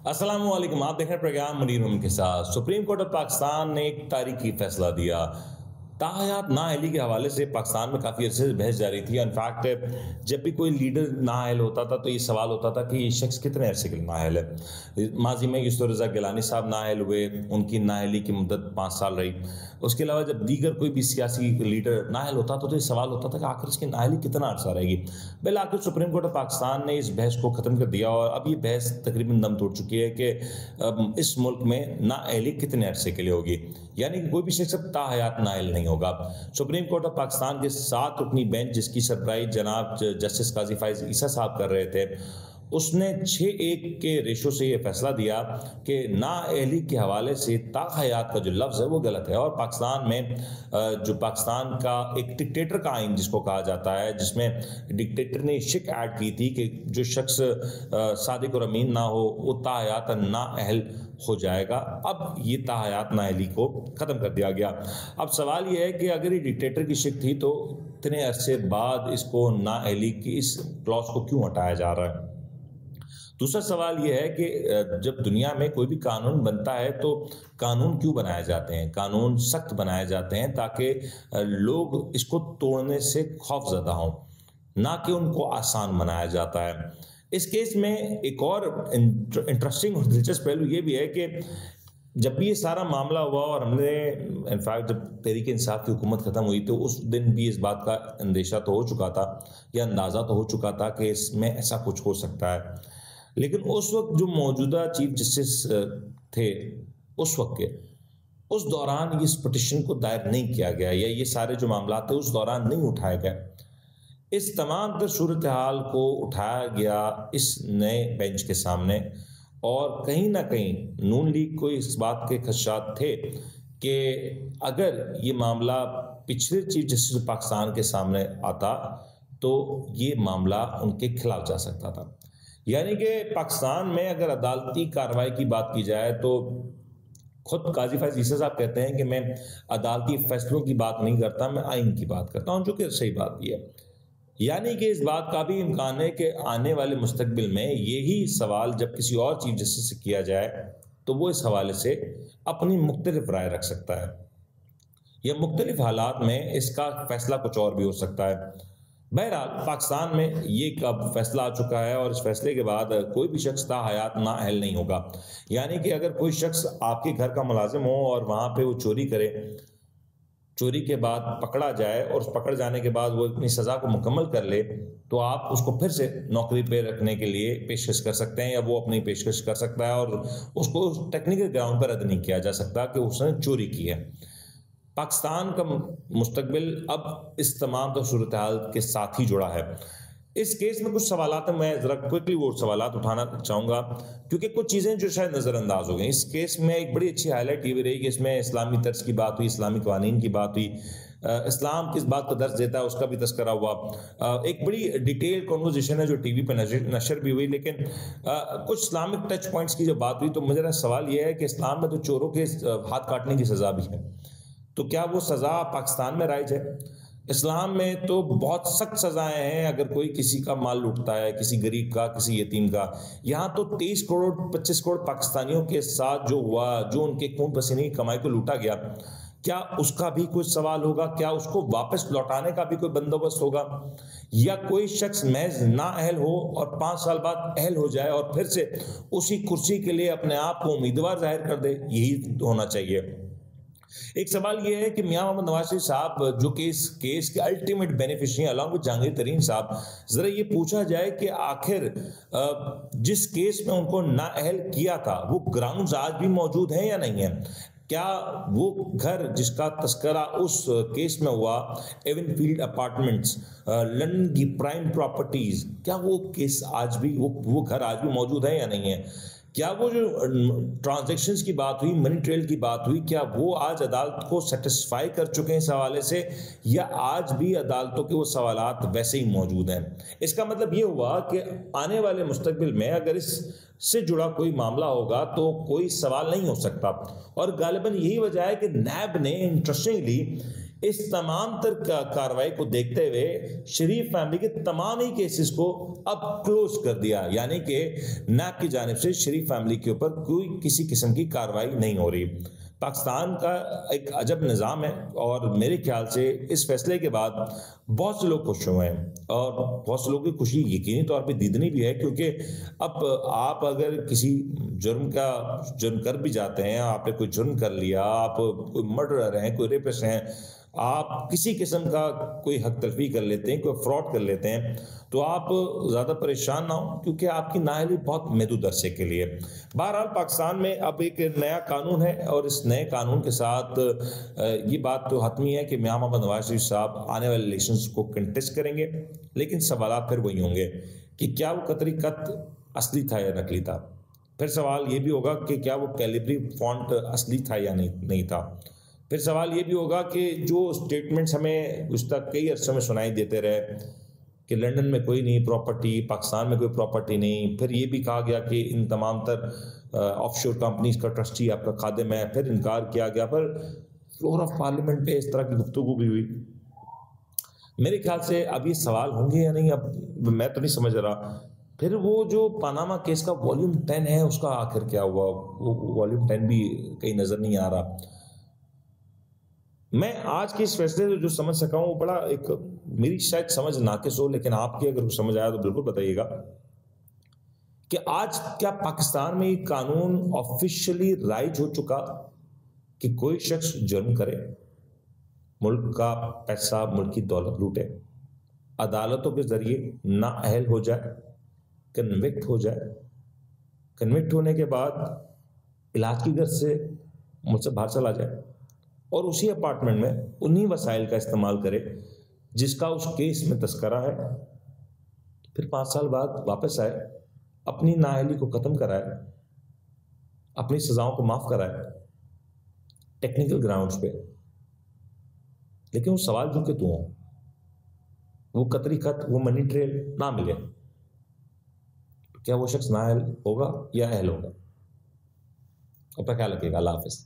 अस्सलाम वालेकुम। आप देख रहे हैं प्रोग्राम मुनीर उम के साथ। सुप्रीम कोर्ट ऑफ पाकिस्तान ने एक तारीखी फैसला दिया। ताहयात नाअहली के हवाले से पाकिस्तान में काफ़ी अरसे से बहस जारी थी। इनफैक्ट जब भी कोई लीडर नाअहल होता था तो ये सवाल होता था कि ये शख्स कितने अरसे के लिए नाअहल है। माजी में यूसुफ रज़ा गिलानी साहब नाअहल हुए, उनकी नाअहली की मुद्दत 5 साल रही। उसके अलावा जब दीगर कोई भी सियासी लीडर नाअहल होता था तो ये सवाल होता था कि आखिर इसकी नाअहली कितना अर्सा रहेगी। बिल आखिर सुप्रीम कोर्ट ऑफ पाकिस्तान ने इस बहस को ख़त्म कर दिया और अब ये बहस तकरीबन दम तोड़ चुकी है कि इस मुल्क में नाअहली कितने अरसे के लिए होगी, यानी कि कोई भी शख्स ताहयात नाअहल नहीं होगा। सुप्रीम कोर्ट ऑफ पाकिस्तान के 7 रुकनी बेंच, जिसकी सरबराही जनाब जस्टिस काजी फाइज ईसा साहब कर रहे थे, उसने 6-1 के रेशो से यह फैसला दिया कि नाअहली के हवाले से ताहयात का जो लफ्ज़ है वो गलत है। और पाकिस्तान में जो पाकिस्तान का एक डिक्टेटर का आइन जिसको कहा जाता है, जिसमें डिक्टेटर ने शिक ऐड की थी कि जो शख्स सादिक और अमीन ना हो वो ताहयात नाअहल हो जाएगा। अब ये ताहयात नाअहली को ख़त्म कर दिया गया। अब सवाल ये है कि अगर ये डिक्टेटर की शिक थी तो इतने अरसे बाद इसको नाअहली की इस क्लॉज को क्यों हटाया जा रहा है। दूसरा सवाल यह है कि जब दुनिया में कोई भी कानून बनता है तो कानून क्यों बनाए जाते हैं। कानून सख्त बनाए जाते हैं ताकि लोग इसको तोड़ने से खौफजदा हों, ना कि उनको आसान बनाया जाता है। इस केस में एक और इंटरेस्टिंग और दिलचस्प पहलू ये भी है कि जब भी ये सारा मामला हुआ और हमने इनफैक्ट जब तहरीक इंसाफ की हुकूमत ख़त्म हुई तो उस दिन भी इस बात का अंदेशा तो हो चुका था या अंदाज़ा तो हो चुका था कि इसमें ऐसा कुछ हो सकता है। लेकिन उस वक्त जो मौजूदा चीफ जस्टिस थे उस वक्त के, उस दौरान इस पिटिशन को दायर नहीं किया गया या ये सारे जो मामला थे उस दौरान नहीं उठाए गए। इस तमाम तर सूरत हाल को उठाया गया इस नए बेंच के सामने और कहीं ना कहीं नून लीग को इस बात के खदशात थे कि अगर ये मामला पिछले चीफ जस्टिस पाकिस्तान के सामने आता तो ये मामला उनके खिलाफ जा सकता था। यानी कि पाकिस्तान में अगर अदालती कार्रवाई की बात की जाए तो खुद काजी फाइज ईसा साहब कहते हैं कि मैं अदालती फैसलों की बात नहीं करता, मैं आइन की बात करता हूं, जो कि सही बात भी है। यानी कि इस बात का भी इम्कान है कि आने वाले मुस्तकबिल में यही सवाल जब किसी और चीफ जस्टिस से किया जाए तो वो इस हवाले से अपनी मुख्तलिफ राय रख सकता है या मुख्तलिफ हालात में इसका फैसला कुछ और भी हो सकता है। बहरहाल पाकिस्तान में ये कब फैसला आ चुका है और इस फैसले के बाद कोई भी शख्स ताहयात नाअहल नहीं होगा। यानी कि अगर कोई शख्स आपके घर का मुलाजिम हो और वहाँ पे वो चोरी करे, चोरी के बाद पकड़ा जाए और उस पकड़ जाने के बाद वो अपनी सज़ा को मुकम्मल कर ले तो आप उसको फिर से नौकरी पे रखने के लिए पेशकश कर सकते हैं या वो अपनी पेशकश कर सकता है और उसको टेक्निकल ग्राउंड पर रद्द नहीं किया जा सकता कि उसने चोरी की है। पाकिस्तान का मुस्तकबिल अब इस तमाम तो सूरत हाल के साथ ही जुड़ा है। इस केस में कुछ सवालात मैं ज़रा क्विकली वो सवालात उठाना चाहूँगा क्योंकि कुछ चीज़ें जो शायद नज़रअंदाज हो गई। इस केस में एक बड़ी अच्छी हाईलाइट ये भी रही कि इसमें इस्लामी तर्ज की बात हुई, इस्लामी क़वानीन की बात हुई, इस्लाम किस बात को दर्ज देता है उसका भी तस्करा हुआ। एक बड़ी डिटेल कॉन्वर्जेशन है जो टीवी पर नशर भी हुई। लेकिन कुछ इस्लामिक टच पॉइंट्स की जब बात हुई तो मेरा सवाल यह है कि इस्लाम में तो चोरों के हाथ काटने की सज़ा भी है, तो क्या वो सज़ा पाकिस्तान में राइज है? इस्लाम में तो बहुत सख्त सज़ाएं हैं अगर कोई किसी का माल लूटता है, किसी गरीब का, किसी यतीम का। यहाँ तो 23 करोड़ 25 करोड़ पाकिस्तानियों के साथ जो हुआ, जो उनके खून पसीने की कमाई को लूटा गया, क्या उसका भी कोई सवाल होगा? क्या उसको वापस लौटाने का भी कोई बंदोबस्त होगा? या कोई शख्स महज नाअहल हो और 5 साल बाद अहल हो जाए और फिर से उसी कुर्सी के लिए अपने आप को उम्मीदवार जाहिर कर दे? यही होना चाहिए। एक सवाल यह है कि मियां मोहम्मद नवाज शरीफ साहब जो कि इस केस के ultimate beneficiary along with Jahangir तरीन साहब, जरा ये पूछा जाए कि आखिर जिस केस में उनको नाअहल किया था वो ग्राउंड्स आज भी मौजूद हैं या नहीं है? क्या वो घर जिसका तस्करा उस केस में हुआ, एवनफील्ड अपार्टमेंट्स, लंदन की प्राइम प्रॉपर्टीज, क्या वो केस आज भी वो घर आज भी मौजूद है या नहीं है? क्या वो जो ट्रांजैक्शंस की बात हुई, मनी ट्रेल की बात हुई, क्या वो आज अदालत को सेटिस्फाई कर चुके हैं इस हवाले से या आज भी अदालतों के वो सवालात वैसे ही मौजूद हैं? इसका मतलब ये हुआ कि आने वाले मुस्तकबिल में अगर इससे जुड़ा कोई मामला होगा तो कोई सवाल नहीं हो सकता। और गालिबन यही वजह है कि नैब ने इंटरेस्टिंगली इस तमाम तर कार्रवाई को देखते हुए शरीफ फैमिली के तमाम ही केसेस को अब क्लोज कर दिया, यानी कि नैब की जानिब से शरीफ फैमिली के ऊपर कोई किसी किस्म की कार्रवाई नहीं हो रही। पाकिस्तान का एक अजब निज़ाम है और मेरे ख्याल से इस फैसले के बाद बहुत से लोग खुश हुए हैं और बहुत से लोगों की खुशी यकीनी तौर पे दीदनी भी है, क्योंकि अब आप अगर किसी जुर्म कर भी जाते हैं, आपने कोई जुर्म कर लिया, आप कोई मर्डरर हैं, कोई रेपिस्ट हैं, आप किसी किस्म का कोई हक तलफी कर लेते हैं, कोई फ्रॉड कर लेते हैं, तो आप ज़्यादा परेशान ना हो, क्योंकि आपकी नाअहली बहुत महदूद अरसे के लिए। बहरहाल पाकिस्तान में अब एक नया कानून है और इस नए कानून के साथ ये बात तो हतमी है कि मियां मोहम्मद नवाज शरीफ साहब आने वाले इलेक्शंस को कंटेस्ट करेंगे, लेकिन सवाल फिर वही होंगे कि क्या वो कतरी खत असली था या नकली था। फिर सवाल ये भी होगा कि क्या वो कैलिब्री फॉन्ट असली था या नहीं था। फिर सवाल ये भी होगा कि जो स्टेटमेंट्स हमें उस तक कई अरसे में सुनाई देते रहे कि लंदन में कोई नहीं प्रॉपर्टी, पाकिस्तान में कोई प्रॉपर्टी नहीं, फिर ये भी कहा गया कि इन तमाम तर ऑफशोर कंपनीज का ट्रस्टी आपका खादिम है, फिर इनकार किया गया, फिर फ्लोर ऑफ पार्लियामेंट पे इस तरह की गुफ्तगू भी हुई। मेरे ख्याल से अब ये सवाल होंगे या नहीं, अब मैं तो नहीं समझ रहा। फिर वो जो पनामा केस का वॉल्यूम 10 है, उसका आखिर क्या हुआ? वो वॉल्यूम 10 भी कहीं नजर नहीं आ रहा। मैं आज के इस फैसले से जो समझ सका हूं वो बड़ा एक मेरी शायद समझ नाकिस हो, लेकिन आपकी अगर समझ आया तो बिल्कुल बताइएगा कि आज क्या पाकिस्तान में ये कानून ऑफिशियली राइज हो चुका कि कोई शख्स जुर्म करे, मुल्क का पैसा, मुल्क की दौलत लूटे, अदालतों के जरिए नाअहल हो जाए, कन्विक्ट हो जाए, कन्विक्ट होने के बाद इलाज की गर्ज से मुझसे बाहर चला जाए और उसी अपार्टमेंट में उन्हीं वसाइल का इस्तेमाल करे जिसका उस केस में तस्करा है, फिर 5 साल बाद वापस आए, अपनी नाअहली को खत्म कराए, अपनी सजाओं को माफ कराए टेक्निकल ग्राउंड्स पे। लेकिन वो सवाल जो कि तू हो, वो कतरी खत, वो मनी ट्रेल ना मिले, क्या वो शख्स नाअहल होगा या अहल होगा? अपना ख्याल रखिएगा। अल्लाह हाफिज।